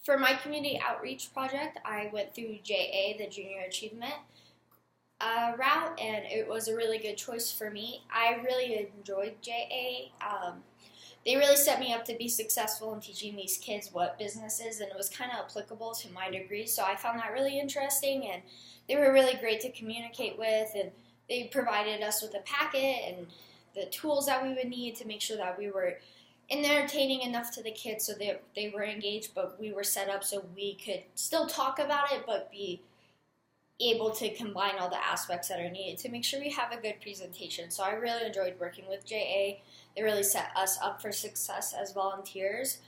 For my community outreach project, I went through JA, the Junior Achievement route, and it was a really good choice for me. I really enjoyed JA. They really set me up to be successful in teaching these kids what business is, and it was kind of applicable to my degree, so I found that really interesting, and they were really great to communicate with, and they provided us with a packet and the tools that we would need to make sure that we were entertaining enough to the kids so they were engaged, but we were set up so we could still talk about it, but be able to combine all the aspects that are needed to make sure we have a good presentation. So I really enjoyed working with JA. They really set us up for success as volunteers.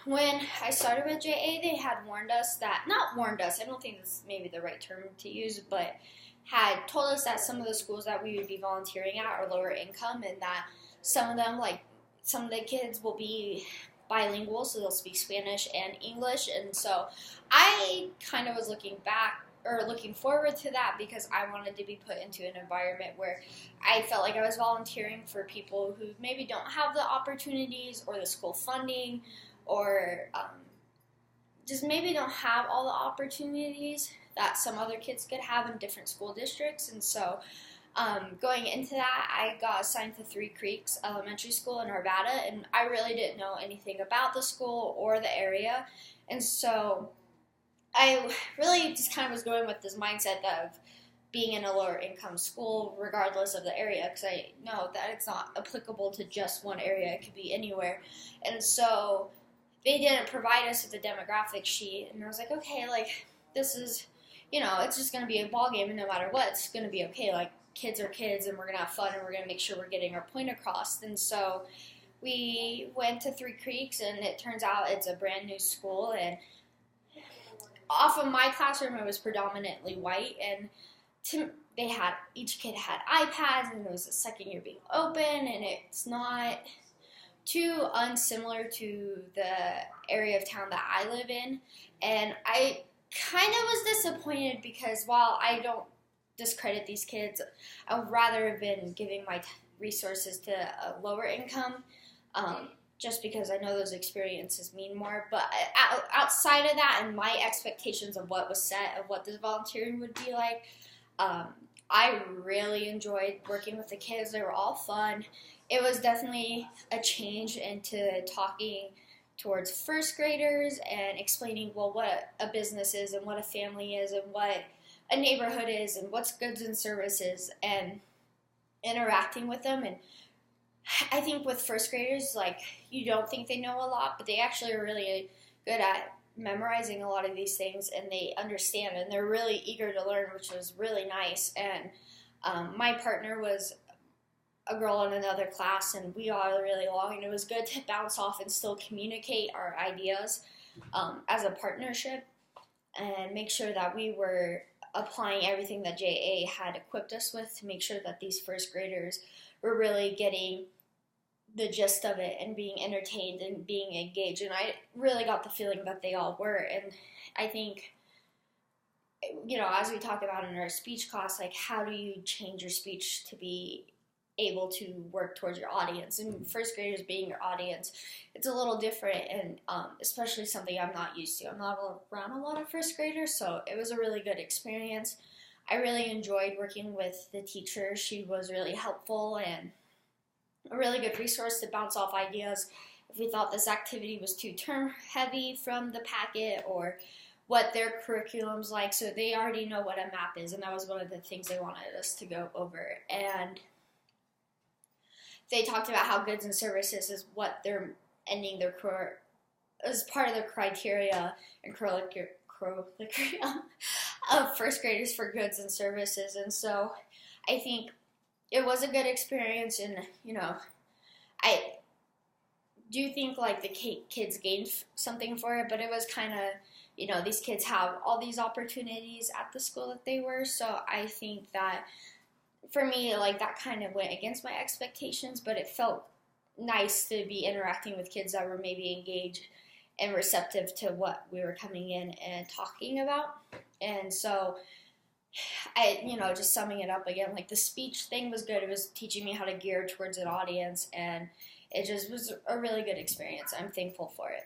When I started with JA, they had warned us that, not warned us, I don't think that's maybe the right term to use, but had told us that some of the schools that we would be volunteering at are lower income, and that some of them, like some of the kids, will be bilingual, so they'll speak Spanish and English. And so I kind of was looking forward to that because I wanted to be put into an environment where I felt like I was volunteering for people who maybe don't have the opportunities or the school funding, or just maybe don't have all the opportunities that some other kids could have in different school districts. And so going into that, I got assigned to Three Creeks Elementary School in Arvada, and I really didn't know anything about the school or the area. And so I really just kind of was going with this mindset of being in a lower income school regardless of the area, because I know that it's not applicable to just one area, it could be anywhere. And so they didn't provide us with a demographic sheet, and I was like, okay, like, this is, it's just going to be a ball game, and no matter what, it's going to be okay. Like, kids are kids, and we're going to have fun, and we're going to make sure we're getting our point across. And so we went to Three Creeks, and it turns out it's a brand new school, and off of my classroom, it was predominantly white, and each kid had iPads, and it was the second year being open, and it's not too unsimilar to the area of town that I live in. And I kind of was disappointed because while I don't discredit these kids, I would rather have been giving my resources to a lower income, just because I know those experiences mean more. But outside of that and my expectations of what was set, of what this volunteering would be like, I really enjoyed working with the kids. They were all fun. It was definitely a change into talking towards first graders and explaining, well, what a business is and what a family is and what a neighborhood is and what's goods and services, and interacting with them. And I think with first graders, like, you don't think they know a lot, but they actually are really good at memorizing a lot of these things, and they understand, and they're really eager to learn, which was really nice. And my partner was a girl in another class, and we got really along, and it was good to bounce off and still communicate our ideas as a partnership and make sure that we were applying everything that JA had equipped us with to make sure that these first graders were really getting the gist of it and being entertained and being engaged. And I really got the feeling that they all were. And I think, as we talk about in our speech class, like, how do you change your speech to be able to work towards your audience? And first graders being your audience, it's a little different, and especially something I'm not used to. I'm not around a lot of first graders, so it was a really good experience. I really enjoyed working with the teacher. She was really helpful and a really good resource to bounce off ideas if we thought this activity was too term heavy from the packet, or what their curriculum's like. So they already know what a map is, and that was one of the things they wanted us to go over. And they talked about how goods and services is what they're ending their as part of their criteria and curriculum of first graders for goods and services. And so I think it was a good experience, and I do think like the kids gained something for it, but it was kind of, these kids have all these opportunities at the school that they were. So I think that for me, like, that kind of went against my expectations, but it felt nice to be interacting with kids that were maybe engaged and receptive to what we were coming in and talking about. And so just summing it up again, like, the speech thing was good. It was teaching me how to gear towards an audience, and it just was a really good experience. I'm thankful for it.